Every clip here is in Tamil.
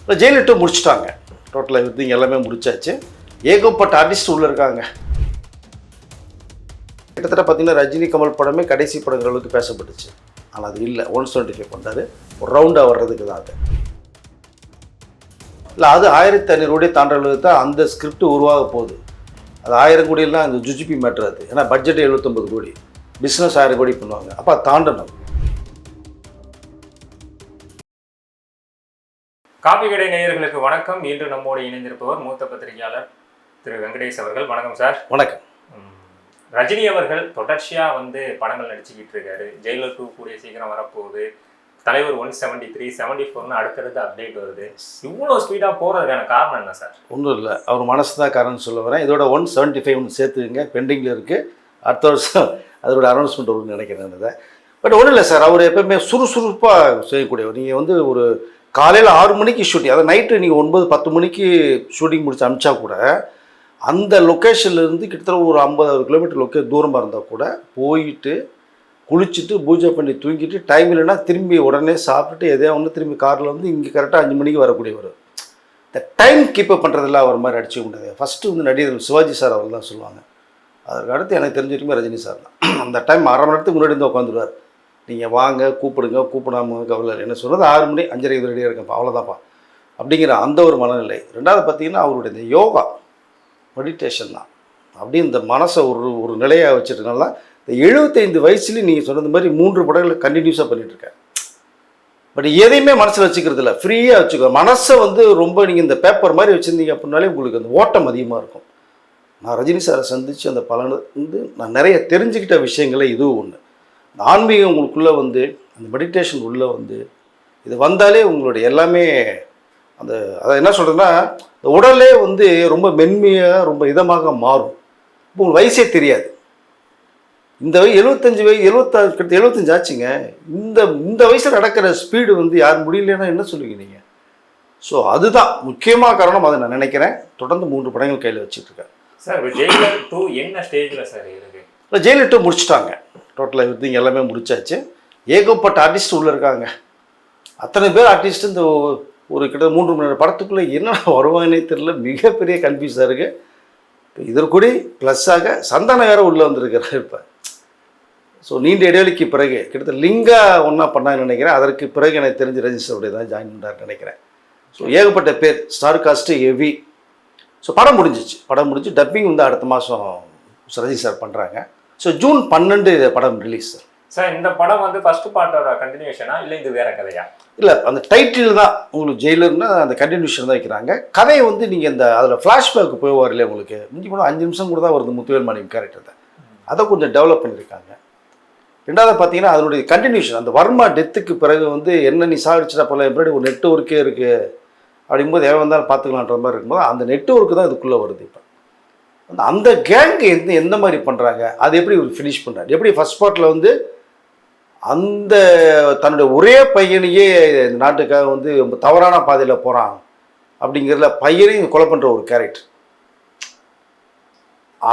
இல்லை ஜெயிலிட்டு முடிச்சிட்டாங்க. டோட்டலாக எவ்ரிதிங் எல்லாமே முடிச்சாச்சு. ஏகப்பட்ட ஆர்டிஸ்ட் உள்ளே இருக்காங்க. கிட்டத்தட்ட பார்த்தீங்கன்னா ரஜினி கமல் படமே கடைசி படங்கிற அளவுக்கு பேசப்பட்டுச்சு. ஆனால் அது இல்லை. 175 பண்ணுறாரு. ஒரு ரவுண்டாக வர்றதுக்கு தான் அது இல்லை. அது 1500 கோடி தாண்டுற அளவுக்கு தான் அந்த ஸ்கிரிப்ட் உருவாக போகுது. அது 1000 கோடியெல்லாம் அந்த ஜுஜிபி மேட்ரு. அது ஏன்னா பட்ஜெட் 79 கோடி, பிஸ்னஸ் 1000 கோடி பண்ணுவாங்க. அப்போ தாண்டணும். காபி கடை நேயர்களுக்கு வணக்கம். இன்று நம்மோடு இணைந்திருப்பவர் மூத்த பத்திரிகையாளர் திரு வெங்கடேஷ் அவர்கள். வணக்கம் சார். வணக்கம். ரஜினி அவர்கள் தொடர்ச்சியாக படங்கள் நடிச்சுக்கிட்டு இருக்காரு. ஜெயிலர் 2 கூடிய சீக்கிரம் வரப்போகுது. தலைவர் 173, 74 அடுத்தடுத்து அப்டேட் வருது. இவ்வளோ ஸ்பீடாக போகிறதுக்கான காரணம் என்ன சார்? ஒன்றும் இல்லை, அவர் மனசு தான் காரணம்னு சொல்ல வரேன். இதோட 175 ஒன்று சேர்த்துக்குங்க, பெண்டிங்கில் இருக்குது. அடுத்த வருஷம் அதோட அனௌன்ஸ்மெண்ட் வரும்னு நினைக்கிறேன். அதை பட் ஒன்றும் இல்லை சார், அவர் எப்போயுமே சுறுசுறுப்பாக செய்யக்கூடியவர். நீங்கள் ஒரு காலையில் 6 மணிக்கு ஷூட்டிங், அதை நைட்டு நீங்கள் 9-10 மணிக்கு ஷூட்டிங் முடிச்சு அனுப்பிச்சா கூட அந்த லொக்கேஷன்லேருந்து கிட்டத்தட்ட ஒரு 50 கிலோமீட்டர் தூரமாக இருந்தால் கூட போயிட்டு குளிச்சுட்டு பூஜை பண்ணி தூங்கிட்டு டைம் இல்லைன்னா திரும்பி உடனே சாப்பிட்டுட்டு எதையா ஒன்று திரும்பி காரில் இங்கே கரெக்டாக 5 மணிக்கு வரக்கூடியவர். இந்த டைம் கீப்பப் பண்ணுறதில்ல அவர் மாதிரி அடிச்சுக்க முடியாது. ஃபஸ்ட்டு நடிகர் சிவாஜி சார் அவர் தான் சொல்லுவாங்க. அதற்கு அடுத்து எனக்கு தெரிஞ்ச வரைக்கும் ரஜினி சார் தான். அந்த டைம் 1/2 மணி நேரத்துக்கு முன்னாடி வந்து உட்காந்துருவார். நீங்கள் வாங்க, கூப்பிடுங்க, கூப்பிடாம கவலை என்ன சொல்கிறது, 6 மணி 5:30 ரெடியாக இருக்கப்பா, அவ்வளோதான்ப்பா அப்படிங்கிற அந்த ஒரு மனநிலை. ரெண்டாவது பார்த்தீங்கன்னா அவருடைய இந்த யோகா மெடிடேஷன் தான். அப்படி இந்த மனசை ஒரு நிலையாக வச்சுருக்கனால இந்த 75 வயசுலேயும் நீங்கள் சொன்னது மாதிரி 3 படங்களை கண்டினியூஸாக பண்ணிகிட்ருக்கேன். பட் எதையுமே மனசில் வச்சுக்கிறது இல்லை, ஃப்ரீயாக வச்சுக்கோ. மனசை ரொம்ப நீங்கள் இந்த பேப்பர் மாதிரி வச்சுருந்தீங்க அப்படின்னாலே உங்களுக்கு அந்த ஓட்டம் அதிகமாக இருக்கும். நான் ரஜினி சாரை சந்தித்து அந்த பலனை நான் நிறைய தெரிஞ்சுக்கிட்ட விஷயங்களே இதுவும் ஒன்று. இந்த ஆன்மீகம் உங்களுக்குள்ளே அந்த மெடிடேஷன் உள்ளே இது வந்தாலே உங்களுடைய எல்லாமே அதை என்ன சொல்கிறதுன்னா இந்த உடலே ரொம்ப மென்மையாக ரொம்ப இதமாக மாறும். இப்போ உங்களுக்கு வயசே தெரியாது. இந்த 75 வயசு 75 ஆச்சுங்க. இந்த வயசில் நடக்கிற ஸ்பீடு யார் முடியலன்னா என்ன சொல்லுவீங்க நீங்கள்? ஸோ அதுதான் முக்கியமாக காரணம். அதை நான் நினைக்கிறேன். தொடர்ந்து 3 படங்கள் கையில் வச்சுட்ருக்கேன் சார். ஜெயிலர் 2 என்ன ஸ்டேஜில் சார் இருக்குது? இல்லை ஜெயிலர் 2 முடிச்சிட்டாங்க. டோட்டலாக எவ்ரிதிங் எல்லாமே முடிச்சாச்சு. ஏகப்பட்ட ஆர்டிஸ்ட் உள்ளே இருக்காங்க. அத்தனை பேர் ஆர்டிஸ்ட் இந்த ஒரு கிட்ட 3 மணி நேரம் படத்துக்குள்ளே என்ன வருவாங்கன்னே தெரியல. மிகப்பெரிய கன்ஃபியூஸாக இருக்குது. இப்போ இதற்கூடி ப்ளஸ்ஸாக சந்தான வேறு உள்ளே வந்திருக்கிறார் இப்போ. ஸோ நீண்ட இடைவெளிக்கு பிறகு கிட்டத்தட்ட லிங்கா ஒன்றா பண்ணாங்கன்னு நினைக்கிறேன். அதற்கு பிறகு எனக்கு தெரிஞ்சு ரஜிஸ்டருடைய தான் ஜாயின் பண்ணுறாருன்னு நினைக்கிறேன். ஸோ ஏகப்பட்ட பேர், ஸ்டார் காஸ்ட்டு ஹெவி. ஸோ படம் முடிஞ்சு டப்பிங் அடுத்த மாதம் ரஜினி சார் பண்ணுறாங்க. ஸோ ஜூன் 12 படம் ரிலீஸ் சார். சார் இந்த படம் ஃபர்ஸ்ட் பார்ட்டோட கண்டினியூஷனா இல்லை இது வேற கதையா? இல்லை, அந்த டைட்டில் தான் உங்களுக்கு ஜெயிலர்னா அந்த கண்டினியூஷன் தான் வைக்கிறாங்க. கதையை நீங்கள் அதில் ஃப்ளாஷ்பேக்கு போவார் இல்லையா, உங்களுக்கு மிஞ்சி போனால் 5 நிமிஷம் கூட தான் வருது முத்துவேல் மாணிக்கம் கேரக்டர் தான். அதை கொஞ்சம் டெவலப் பண்ணியிருக்காங்க. ரெண்டாவது பார்த்தீங்கன்னா அதனுடைய கண்டினியூஷன், அந்த வர்மா டெத்துக்கு பிறகு என்ன நீ சாகிடுச்சுட்டா போல எப்படி ஒரு நெட்ஒர்க்கே இருக்குது அப்படிங்கும்போது எவன் வந்தாலும் பார்த்துக்கலான்ற மாதிரி இருக்கும்போது அந்த நெட்ஒர்க்கு தான் இதுக்குள்ளே வருது. இப்போ அந்த கேங்கு எந்த மாதிரி பண்ணுறாங்க, அது எப்படி ஒரு ஃபினிஷ் பண்ணுறாங்க, எப்படி ஃபஸ்ட் பார்ட்டில் அந்த தன்னுடைய ஒரே பையனையே இந்த நாட்டுக்காக தவறான பாதையில் போகிறான் அப்படிங்கிறதுல பையனையும் கொலை பண்ணுற ஒரு கேரக்டர்,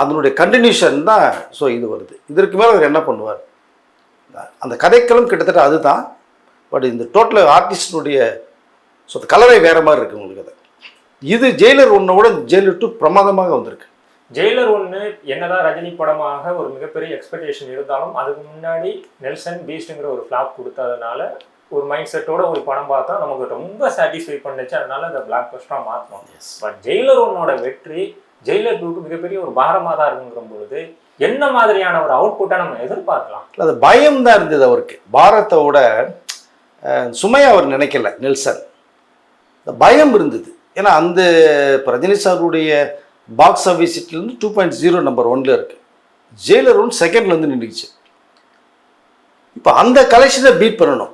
அதனுடைய கண்டினியூஷன் தான். ஸோ இது வருது. இதற்கு மேலே அவர் என்ன பண்ணுவார், அந்த கதைக்களம் கிட்டத்தட்ட அதுதான். பட் இந்த டோட்டல் ஆர்டிஸ்டினுடைய ஸோ கலரை வேறு மாதிரி இருக்குது உங்களுக்கு. அதை இது ஜெயிலர் 1 ஜெயிலர் 2 பிரமாதமாக வந்திருக்கு. ஜெயிலர் 1 என்னதான் ரஜினி படமாக ஒரு மிகப்பெரிய எக்ஸ்பெக்டேஷன் இருந்தாலும் அதுக்கு முன்னாடி நெல்சன் பீஸ்ட்ங்கிற ஒரு ஃப்ளாப் கொடுத்ததுனால ஒரு மைண்ட் செட்டோட ஒரு படம் பார்த்தா நமக்கு ரொம்ப சாட்டிஸ்ஃபை பண்ணுச்சு. அதனால அந்த பிளாக் பஸ்டராக மாற்றணும். பட் ஜெயிலர் 1 வெற்றி ஜெயிலர் 2க்கு மிகப்பெரிய ஒரு பாரமாக தான் இருக்குங்கிற பொழுது என்ன மாதிரியான ஒரு அவுட்புட்டை நம்ம எதிர்பார்க்கலாம்? அது பயம் தான் இருந்தது அவருக்கு. பாரத்தோட சுமையை அவர் நினைக்கல நெல்சன். இந்த பயம் இருந்தது. ஏன்னா அந்த இப்போ ரஜினி சாருடைய பாக்ஸ் ஆஃபீஸ் ஹிட்லேருந்து 2.0 நம்பர் 1 இருக்குது. ஜெயிலர் 1 செகண்ட்லேருந்து நின்றுச்சு. இப்போ அந்த கலெக்ஷனை பீட் பண்ணணும்.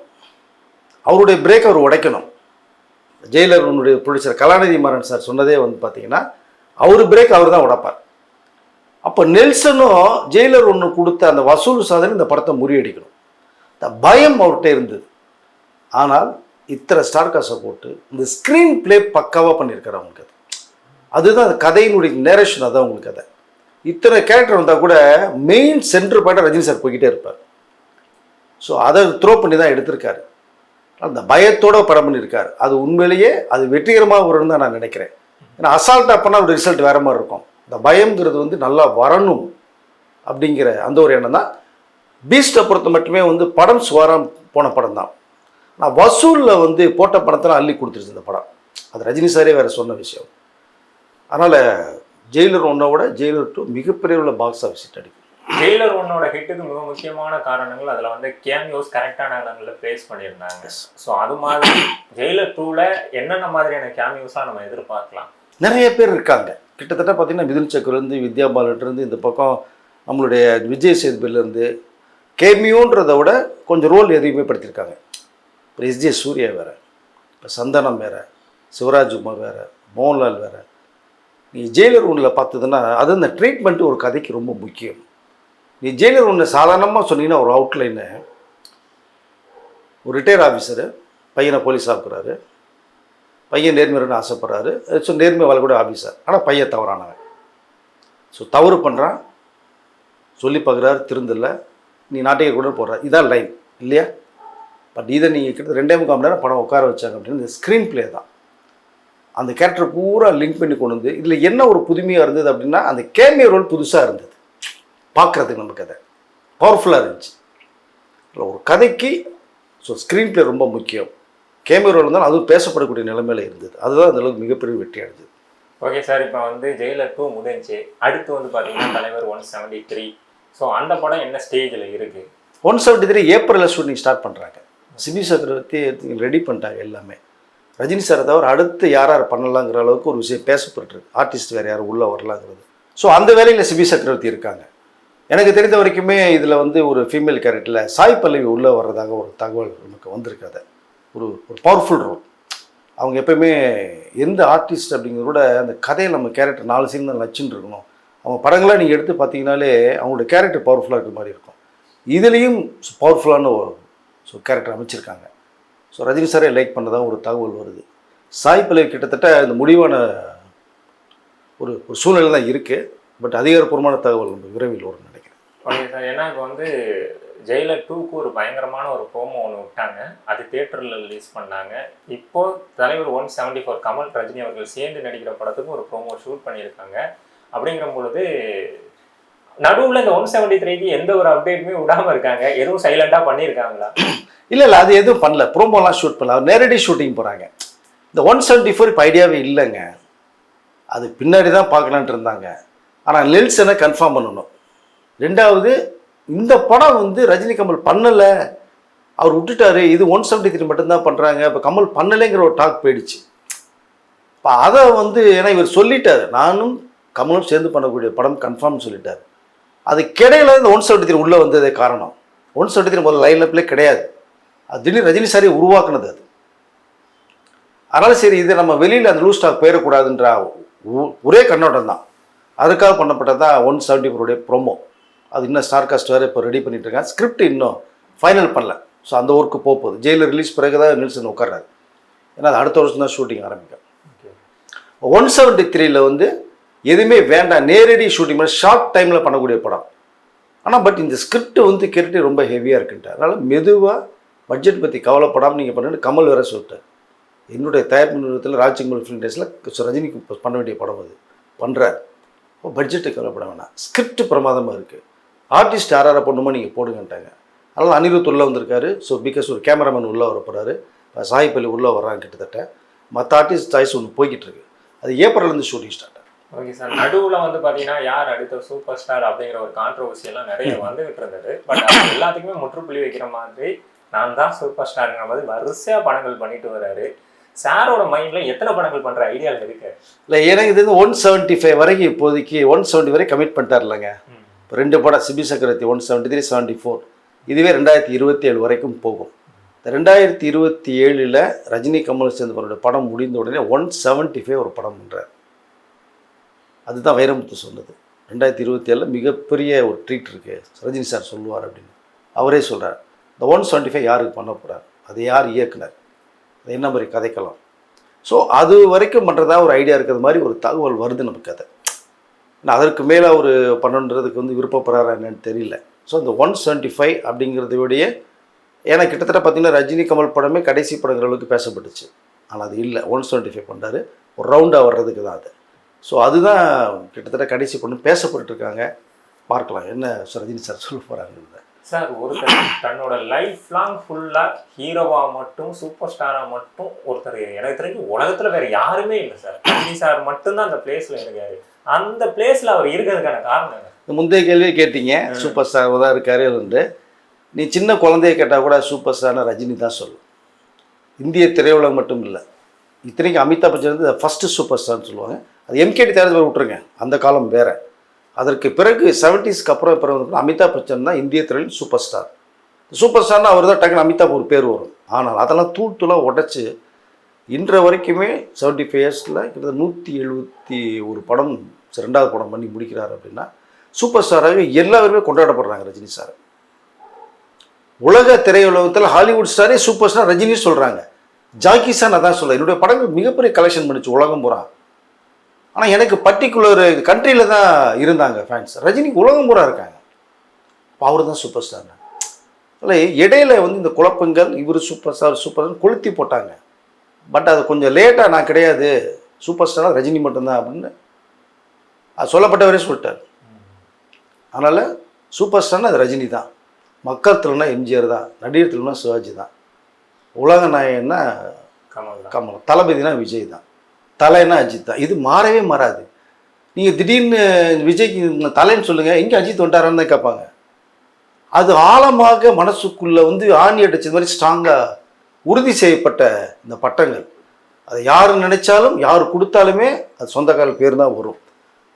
அவருடைய பிரேக் அவர் உடைக்கணும். ஜெயிலர் 1 ப்ரொடியூசர் கலாநிதி மாறன் சார் சொன்னதே பார்த்தீங்கன்னா அவர் பிரேக் அவர் தான் உடைப்பார். அப்போ நெல்சனும் ஜெயிலர் 1 கொடுத்த அந்த வசூல் சாதனை இந்த படத்தை முறியடிக்கணும். இந்த பயம் அவர்கிட்ட இருந்தது. ஆனால் இத்தனை ஸ்டார் காசை போட்டு இந்த ஸ்க்ரீன் பிளே பக்காவாக பண்ணியிருக்காரு அவங்களுக்கு. அதுதான் அந்த கதையினுடைய நேரேஷன். அதான் உங்களுக்கு கதை. இத்தனை கேரக்டர் வந்தால் கூட மெயின் சென்டர் பாயிண்டாக ரஜினி சார் போய்கிட்டே இருப்பார். ஸோ அதை த்ரோ பண்ணி தான் எடுத்திருக்காரு. அந்த பயத்தோட படம் பண்ணியிருக்காரு. அது உண்மையிலேயே அது வெற்றிகரமாக வரும்னு தான் நான் நினைக்கிறேன். ஏன்னா அசால்ட்டாக பண்ணால் ஒரு ரிசல்ட் வேறு மாதிரி இருக்கும். இந்த பயம்ங்கிறது வந்து நல்லா வரணும் அப்படிங்கிற அந்த ஒரு எண்ணம் தான். பீஸ்ட்டை பொறுத்த மட்டுமே வந்து படம் சுவாரம் போன படம் தான். நான் வசூலில் வந்து போட்ட படத்தில் அள்ளி கொடுத்துருச்சு இந்த படம். அது ரஜினி சாரே வேறு சொன்ன விஷயம். அதனால் ஜெயிலர் 1 விட ஜெயிலர் 2 மிகப்பெரிய உள்ள பாக்ஸ் ஆஃபீஸ் ஹிட் அடிக்கும். ஜெயிலர் 1 ஹிட்டுக்கு மிக முக்கியமான காரணங்கள் அதில் வந்து கேமியோஸ் கரெக்டான இடங்களில் ப்ளேஸ் பண்ணியிருந்தாங்க. ஸோ அது மாதிரி ஜெயிலர் 2ல என்னென்ன மாதிரியான கேமியோஸாக நம்ம எதிர்பார்க்கலாம்? நிறைய பேர் இருக்காங்க. கிட்டத்தட்ட பார்த்தீங்கன்னா மிதுன் சக்கர்லேருந்து, வித்யா பாலன்லேருந்து, இந்த பக்கம் நம்மளுடைய விஜய் சேதுபதியிலேருந்து கேமியோன்றதை விட கொஞ்சம் ரோல் எதிர்மைப்படுத்தியிருக்காங்க. இப்போ எஸ்ஜே சூர்யா வேறு, இப்போ சந்தானம் வேறு, சிவராஜ்குமார் வேறு, மோகன்லால் வேறு. நீ ஜெயிலர் 1 பார்த்ததுன்னா அது அந்த ட்ரீட்மெண்ட்டு ஒரு கதைக்கு ரொம்ப முக்கியம். நீ ஜெயிலர் 1 சாதாரணமாக சொன்னீங்கன்னா ஒரு அவுட்லைனு, ஒரு ரிட்டையர் ஆஃபீஸரு பையனை போலீஸ் ஆக்குறாரு, பையன் நேர்மையான ஆசைப்படுறாரு. ஸோ நேர்மை வாழக்கூடிய ஆஃபீஸர், ஆனால் பையன் தவறானவன். ஸோ தவறு பண்ணுறான், சொல்லி பார்க்குறாரு, திருந்தலை, நீ நாட்டிக கூட போடுற, இதான் லைன் இல்லையா? பட் இதை நீங்கள் கிட்ட 2.25 மணி நேரம் படம் உட்கார வச்சாங்க அப்படின்னு இந்த ஸ்க்ரீன் பிளே தான் அந்த கேரக்டர் பூரா லிங்க் பண்ணி கொண்டு வந்து. இதில் என்ன ஒரு புதுமையாக இருந்தது அப்படின்னா அந்த கேமியோ ரோல் புதுசாக இருந்தது பார்க்குறதுக்கு. நம்ம கதை பவர்ஃபுல்லாக இருந்துச்சு. இல்லை ஒரு கதைக்கு ஸோ ஸ்க்ரீன் பிளே ரொம்ப முக்கியம். கேமியோ ரோல் இருந்தாலும் அதுவும் பேசப்படக்கூடிய நிலைமையில் இருந்தது. அதுதான் அந்தளவுக்கு மிகப்பெரிய வெற்றி அடைஞ்சது. ஓகே சார், இப்போ வந்து ஜெயிலர் 2 முடிஞ்சு அடுத்து வந்து பார்த்தீங்கன்னா தலைவர் 173. ஸோ அந்த படம் என்ன ஸ்டேஜில் இருக்குது? 173 ஏப்ரலில் ஷூட்டிங் ஸ்டார்ட் பண்ணுறாங்க. சிபி சக்கரவர்த்தி ரெடி பண்ணிட்டாங்க எல்லாமே. ரஜினி சாரை தவிர அடுத்து யார் யார் பண்ணலாங்கிற அளவுக்கு ஒரு விஷயம் பேசப்பட்டுருக்கு. ஆர்டிஸ்ட் வேறு யாரும் உள்ளே வரலாங்கிறது. ஸோ அந்த வேலையில் சிபி சக்கரவர்த்தி இருக்காங்க. எனக்கு தெரிந்த வரைக்குமே இதில் வந்து ஒரு ஃபீமேல் கேரக்டரில் சாய் பல்லவி உள்ளே வர்றதாக ஒரு தகவல் நமக்கு வந்திருக்காது. ஒரு பவர்ஃபுல் ரோல். அவங்க எப்போயுமே எந்த ஆர்டிஸ்ட் அப்படிங்கிறத அந்த கதையில் நம்ம கேரக்டர் 4 சீன் தான் நச்சுன்னு இருக்கணும். அவங்க படங்களாக நீங்கள் எடுத்து பார்த்தீங்கன்னாலே அவங்களோட கேரக்டர் பவர்ஃபுல்லாக இருக்கிற மாதிரி இருக்கும். இதுலேயும் பவர்ஃபுல்லான ஸோ கேரக்டர் அமைச்சிருக்காங்க. ஸோ ரஜினி சாரே லைக் பண்ணதான் ஒரு தகவல் வருது. சாய் பல்லவி கிட்டத்தட்ட இந்த முடிவான ஒரு சூழ்நிலை தான் இருக்குது. பட் அதிகாரப்பூர்வமான தகவல் நம்ம விரைவில் வரும்னு நினைக்கிறேன். ஓகே சார், ஏன்னா இப்போ வந்து ஜெயிலர் 2க்கு ஒரு பயங்கரமான ஒரு ப்ரோமோ ஒன்று விட்டாங்க. அது தியேட்டரில் ரிலீஸ் பண்ணாங்க. இப்போது தலைவர் 174 கமல் ரஜினி அவர்கள் சேர்ந்து நடிக்கிற படத்துக்கு ஒரு ப்ரோமோ ஷூட் பண்ணியிருக்காங்க. அப்படிங்கிற பொழுது நடுவில் இந்த 173க்கு எந்த ஒரு அப்டேட்டுமே விடாமல் இருக்காங்க. எதுவும் சைலண்டாக பண்ணியிருக்காங்களா? இல்லை, அது எதுவும் பண்ணல. ப்ரோமோலாம் ஷூட் பண்ணல. அவர் நேரடி ஷூட்டிங் போகிறாங்க. இந்த 174 இப்போ ஐடியாவே இல்லைங்க. அது பின்னாடி தான் பார்க்கலான்ட்டு இருந்தாங்க. ஆனால் நெல்சனை கன்ஃபார்ம் பண்ணணும். 2வது இந்த படம் வந்து ரஜினி கமல் பண்ணலை, அவர் விட்டுட்டாரு, இது 173 மட்டும்தான் பண்ணுறாங்க, இப்போ கமல் பண்ணலைங்கிற ஒரு டாக் போயிடுச்சு. இப்போ அதை வந்து ஏன்னா இவர் சொல்லிட்டார், நானும் கமலும் சேர்ந்து பண்ணக்கூடிய படம் கன்ஃபார்ம்னு சொல்லிட்டார். அது கிடையில இந்த 173 உள்ளே வந்ததே காரணம். 173 முதல்ல லைன்அப்லேயே கிடையாது. அது திடீர்னு ரஜினி சாரே உருவாக்குனது அது. அதனால் சரி இதை நம்ம வெளியில் அந்த லூஸ் ஸ்டாக் போயிடக்கூடாதுன்ற ஒரே கண்ணோட்டம் தான். அதுக்காக பண்ணப்பட்டது தான் 174 ப்ரோமோ. அது இன்னும் ஸ்டார் காஸ்ட் வேறு இப்போ ரெடி பண்ணிட்டு இருக்காங்க. ஸ்கிரிப்ட் இன்னும் ஃபைனல் பண்ணல. ஸோ அந்த ஒர்க்கு போகுது. ஜெயிலர் ரிலீஸ் பிறகு தான் நெல்சன் உட்கார்றாரு. ஏன்னா அது அடுத்த வருஷம் தான் ஷூட்டிங் ஆரம்பிக்கும். 173 வந்து எதுவுமே வேண்டாம், நேரடி ஷூட்டிங் பண்ணி ஷார்ட் டைமில் பண்ணக்கூடிய படம். ஆனால் பட் இந்த ஸ்கிரிப்ட் வந்து கேட்டு ரொம்ப ஹெவியாக இருக்குன்ட்டு, அதனால் மெதுவாக பட்ஜெட் பற்றி கவலைப்படாமல் நீங்கள் பண்ணுன்னு கமல் வேற சொல்லிட்டார். என்னுடைய தயாரிப்பு நிறுவனத்தில் ராஜ்குமார் ஃபிலிம் டேஸில் ரஜினிக்கு பண்ண வேண்டிய படம் அது பண்ணுறாரு. இப்போ பட்ஜெட்டு கவலைப்பட வேணாம், ஸ்கிரிப்ட் பிரமாதமாக இருக்குது, ஆர்டிஸ்ட் யாரை பண்ணுமோ நீங்கள் போடுங்கன்ட்டாங்க. அதனால் அனிருத் உள்ளே வந்திருக்காரு. ஸோ பிகாஸ் ஒரு கேமராமேன் உள்ளே வர போகிறாரு, சாய் பல்லவி உள்ளே வர்றாங்க. கிட்டத்தட்ட மற்ற ஆர்டிஸ்ட் சாய்ஸ் ஒன்று போய்கிட்டு இருக்கு. அது ஏப்ரல்லேருந்து ஷூட்டிங் ஸ்டார்ட் ஆகும். ஓகே சார், நடுவில் வந்து பார்த்தீங்கன்னா யார் அடுத்த சூப்பர் ஸ்டார் அப்படிங்கிற ஒரு கான்ட்ரவர்சி எல்லாம் நிறைய வந்துகிட்டு இருந்தது. பட் எல்லாத்துக்குமே முற்றுப்புள்ளி வைக்கிற மாதிரி நான் தான் சூப்பர் ஸ்டாருங்கிற மாதிரி வரிசையாக படங்கள் பண்ணிட்டு வர்றாரு. சாரோட மைண்டில் எத்தனை படங்கள் பண்ணுற ஐடியாவில் இருக்கு? இல்லை, எனக்கு இது 175 வரைக்கும் இப்போதைக்கு 170 வரை கமிட் பண்ணிட்டார் இல்லைங்க. இப்போ 2 படம் சிபி சக்கரவர்த்தி 173, 74. இதுவே 2027 வரைக்கும் போகும். இந்த 2027 ரஜினி கமல் சேர்ந்து பண்ண படம் முடிந்த உடனே 175 ஒரு படம் பண்ணுறார். அதுதான் வைரமுத்து சொன்னது. 2027 மிகப்பெரிய ஒரு ட்ரீட் இருக்குது, ரஜினி சார் சொல்லுவார் அப்படின்னு அவரே சொல்கிறார். இந்த 175 யாருக்கு பண்ண போகிறார், அது யார் இயக்குனர், அது என்ன மாதிரி கதைக்கலாம். ஸோ அது வரைக்கும் பண்ணுறதா ஒரு ஐடியா இருக்கிறது மாதிரி ஒரு தகவல் வருது நமக்கு. அதை நான் அதற்கு மேலே ஒரு பண்ணுன்றதுக்கு வந்து விருப்பப்படுறாரா என்னன்னு தெரியல. ஸோ இந்த 175 அப்படிங்கிறத விடைய ஏன்னா கிட்டத்தட்ட பார்த்தீங்கன்னா ரஜினி கமல் படமே கடைசி படங்கிற அளவுக்கு பேசப்பட்டுச்சு. ஆனால் அது இல்லை, 175 பண்ணார், ஒரு ரவுண்டாக வர்றதுக்கு தான் அது. ஸோ அதுதான் கிட்டத்தட்ட கடைசி படம் பேசப்பட்டுருக்காங்க. பார்க்கலாம் என்ன ரஜினி சார் சொல்ல போகிறாங்க. சார் ஒருத்தர் தன்னோட லைஃப் லாங் ஃபுல்லாக ஹீரோவாக மட்டும் சூப்பர் ஸ்டாராக மட்டும் ஒருத்தர் எனக்கு தெரிஞ்சு உலகத்தில் வேறு யாருமே இல்லை சார். ரஜினி சார் மட்டும்தான் அந்த பிளேஸில் இருக்காரு. அந்த பிளேஸில் அவர் இருக்கிறதுக்கான காரணம் என்ன? முந்தைய கேள்வியே கேட்டீங்க, சூப்பர் ஸ்டார் தான் இருக்காரு வந்து. நீ சின்ன குழந்தைய கேட்டால் கூட சூப்பர் ஸ்டார்னா ரஜினி தான் சொல்லும். இந்திய திரையுலகம் மட்டும் இல்லை, இத்தனைக்கும் அமிதாப் பச்சன் வந்து ஃபஸ்ட்டு சூப்பர் ஸ்டார்னு சொல்லுவாங்க. அது எம்கேடி தேர்தல் விட்டுருங்க, அந்த காலம் வேறு. அதற்கு பிறகு 70ஸ்க்கு அப்புறம் வந்து அமிதாப் பச்சன் தான் இந்திய திரையில் சூப்பர் ஸ்டார். சூப்பர் ஸ்டார்னா அவர் தான் டக்குன்னு அமிதாப் ஒரு பேர் வரும். ஆனால் அதெல்லாம் தூளாக உடச்சி இன்ற வரைக்குமே 75 இயர்ஸில் கிட்டத்தட்ட 171 படம் 2வது படம் பண்ணி முடிக்கிறார். அப்படின்னா சூப்பர் ஸ்டாராக எல்லாருமே கொண்டாடப்படுறாங்க ரஜினி சார். உலக திரையுலகத்தில் ஹாலிவுட் ஸ்டாரே சூப்பர் ஸ்டார் ரஜினி சொல்கிறாங்க. ஜாக்கி சான் அதான் சொல்கிறேன், என்னுடைய படங்கள் மிகப்பெரிய கலெக்ஷன் பண்ணிச்சு உலகம் பூரா. ஆனால் எனக்கு பர்டிகுலர் கண்ட்ரியில் தான் இருந்தாங்க ஃபேன்ஸ். ரஜினி உலகம் பூரா இருக்காங்க. அவர் தான் சூப்பர் ஸ்டார். இல்லை இடையில வந்து இந்த குழப்பங்கள், இவர் சூப்பர் ஸ்டார் கொளுத்தி போட்டாங்க. பட் அது கொஞ்சம் லேட்டாக நான் கிடையாது, சூப்பர் ஸ்டாராக ரஜினி மட்டும்தான் அப்படின்னு அது சொல்லப்பட்டவரே சொல்லிட்டார். அதனால் சூப்பர் ஸ்டார்னா அது ரஜினி தான். மக்கள் தலைனா எம்ஜிஆர் தான், நடிகர் தலைனா சிவாஜி தான், உலக நாயகன்னா கமல், தளபதினா விஜய் தான், தலைன்னா அஜித் தான். இது மாறவே மாறாது. நீங்கள் திடீர்னு விஜய்க்கு தலைன்னு சொல்லுங்கள், எங்கே அஜித் வந்துட்டாரான்னு தான் கேட்பாங்க. அது ஆழமாக மனசுக்குள்ளே வந்து ஆணி அடிச்சது மாதிரி ஸ்ட்ராங்காக உறுதி செய்யப்பட்ட இந்த பட்டங்கள். அதை யார் நினைச்சாலும் யார் கொடுத்தாலுமே அது சொந்தக்கார பேர் தான் வரும்.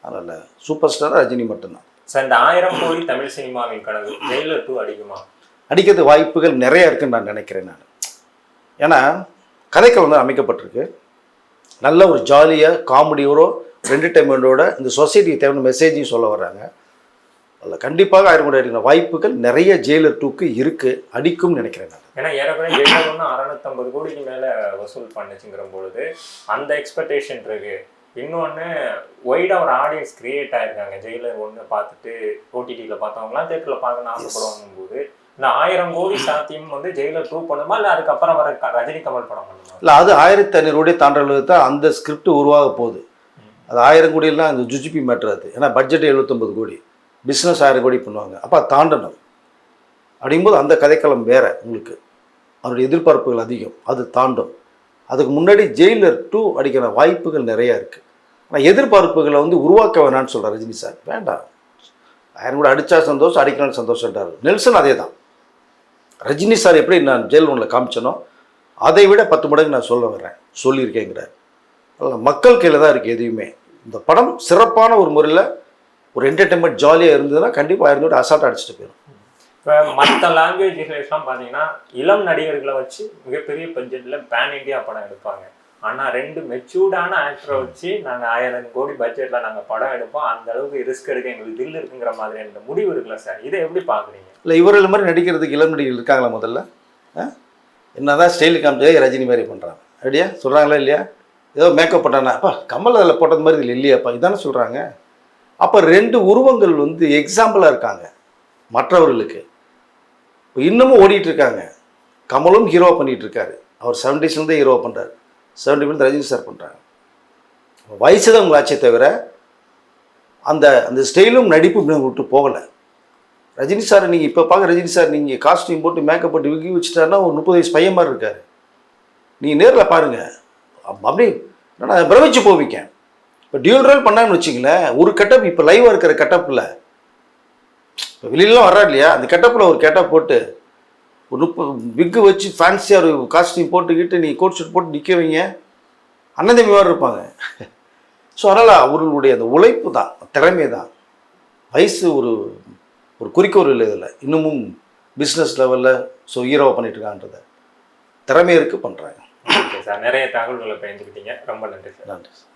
அதனால் சூப்பர் ஸ்டார் ரஜினி மட்டும்தான் சார். இந்த 1000 கோடி தமிழ் சினிமாவின் கனவு ஜெயிலர் 2 அடிக்குமா? அடிக்கிறது வாய்ப்புகள் நிறைய இருக்குன்னு நான் நினைக்கிறேன். நான் ஏன்னா கதைக்களம் வந்து அமைக்கப்பட்டிருக்கு. நல்ல ஒரு ஜாலியாக காமெடியோட என்டர்டைன்மெண்ட்டோட இந்த சொசைட்டிக்கு தேவையான மெசேஜையும் சொல்ல வர்றாங்க. அதில் கண்டிப்பாக 1000 கோடி அடிக்கிற வாய்ப்புகள் நிறைய ஜெயிலர் 2க்கு இருக்குது, அடிக்கும்னு நினைக்கிறேன் நான். ஏன்னா ஏற்கனவே ஜெயிலர் 1 650 கோடிக்கு மேலே வசூல் பண்ணுச்சுங்கிற பொழுது அந்த எக்ஸ்பெக்டேஷன் இருக்கு. இன்னொன்று ஒய்டாக ஒரு ஆடியன்ஸ் கிரியேட் ஆகிருக்காங்க. ஜெயிலர் 1 பார்த்துட்டு ஓடிடியில் பார்த்தவங்களாம் தேட்டரில் பார்க்கணும்னு ஆசைப்படுவாங்கும் போது இந்த 1000 கோடி சாத்தியம் வந்து ஜெயிலர் 2 பண்ணுமா, இல்லை அதுக்கப்புறம் வர ரஜினி கமல் படம் பண்ணுமா? இல்லை, அது 1500 கோடி தாண்டளவுக்கு தான் அந்த ஸ்கிரிப்ட் உருவாக போகுது. அது 1000 கோடியெல்லாம் அந்த ஜுஜிபி மேட்ரு அது. ஏன்னா பட்ஜெட் 79 கோடி, பிஸ்னஸ் 1000 கோடி பண்ணுவாங்க. அப்போ தாண்டணும் அப்படிங்கும்போது அந்த கதைக்களம் வேறு. உங்களுக்கு அவருடைய எதிர்பார்ப்புகள் அதிகம், அது தாண்டும். அதுக்கு முன்னாடி ஜெயிலர் 2 அடிக்கிற வாய்ப்புகள் நிறையா இருக்குது. ஆனால் எதிர்பார்ப்புகளை வந்து உருவாக்க வேணான்னு சொல்கிறார் ரஜினி சார். வேண்டாம், 1000 கூட அடித்தா சந்தோஷம், அடிக்கணும்னு சந்தோஷம்ன்றார். நெல்சன் அதே தான். ரஜினி சார் எப்படி நான் ஜெயில் 1ல் காமிச்சனோ அதை விட 10 மடங்கு நான் சொல்லியிருக்கேங்கிறார். அதில் மக்கள் கையில் தான் இருக்குது எதையுமே. இந்த படம் சிறப்பான ஒரு முறையில் ஒரு என்டர்டைன்மெண்ட் ஜாலியாக இருந்ததுன்னா கண்டிப்பாக 1000 கோடி அசால்ட்டாக அடிச்சுட்டு போயிடும். இப்போ மற்ற லாங்குவேஜஸ்லாம் பார்த்தீங்கன்னா இளம் நடிகர்களை வச்சு மிகப்பெரிய பட்ஜெட்டில் பேன் இண்டியா படம் எடுப்பாங்க. ஆனால் 2 மெச்சூர்டான ஆக்டரை வச்சு நாங்கள் 1000 கோடி பட்ஜெட்டில் நாங்கள் படம் எடுப்போம், அந்த அளவுக்கு ரிஸ்க் எடுக்க எங்களுக்கு தில் இருக்குங்கிற மாதிரி அந்த முடிவு இருக்குல்ல சார், இதை எப்படி பார்க்குறீங்க? இல்லை இவர்கள் மாதிரி நடிக்கிறதுக்கு இளம் நடிகர்கள் இருக்காங்களா? முதல்ல என்னதான் ஸ்டைல் காமிச்சே ரஜினி மாதிரி பண்ணுறாங்க அப்படியா சொல்கிறாங்களா இல்லையா? ஏதோ மேக்கப் போட்டானா, அப்பா கமல் அதில் போட்டது மாதிரி இதில் இல்லையாப்பா, இதானே சொல்கிறாங்க. அப்போ 2 உருவங்கள் வந்து எக்ஸாம்பிளாக இருக்காங்க மற்றவர்களுக்கு. இப்போ இன்னமும் ஓடிட்டு இருக்காங்க. கமலும் ஹீரோவாக பண்ணிகிட்டு இருக்காரு. அவர் 70ஸ்லேருந்தே ஹீரோவாக பண்ணுறாரு, 70 ரஜினி சார் பண்ணுறாங்க. வயசு தான் உங்கள் ஆச்சே தவிர அந்த அந்த ஸ்டைலும் நடிப்பும் விட்டு போகலை. ரஜினி சார் நீங்கள் இப்போ பார்க்க ரஜினி சார் நீங்கள் காஸ்டியூம் போட்டு மேக்கப் போட்டு விக்கி வச்சுட்டாருன்னா ஒரு 30 வயசு பையன் மாதிரி இருக்கார். நீங்கள் நேரில் பாருங்கள், அப்படி நான் பிரமிச்சு போவீங்க. இப்போ டியூல் ரோல் பண்ணாங்கன்னு வச்சிங்களேன், ஒரு கட்டப் இப்போ லைவாக இருக்கிற கட்டப்பில் இப்போ வெளியிலலாம் வர்றாரு இல்லையா, அந்த கட்டப்பில் ஒரு கெட்டப் போட்டு ஒரு 30 விக்கு வச்சு ஃபேன்சியாக ஒரு காஸ்டியூம் போட்டுக்கிட்டு நீ கோட் ஷூட் போட்டு நிற்க வைங்க, அண்ணன் தம்பி மாதிரி இருப்பாங்க. ஸோ அதனால் அவர்களுடைய அந்த உழைப்பு தான், திறமை தான். வயசு ஒரு ஒரு குறிக்கோள் இல்லை இதில். இன்னமும் பிஸ்னஸ் லெவலில் ஸோ ஹீரோவாக பண்ணிகிட்ருக்கான்றத திறமை இருக்குது, பண்ணுறாங்க. ஓகே சார், நிறைய தகவல்களை பயந்துக்கிட்டீங்க, ரொம்ப நன்றி சார். நன்றி சார்.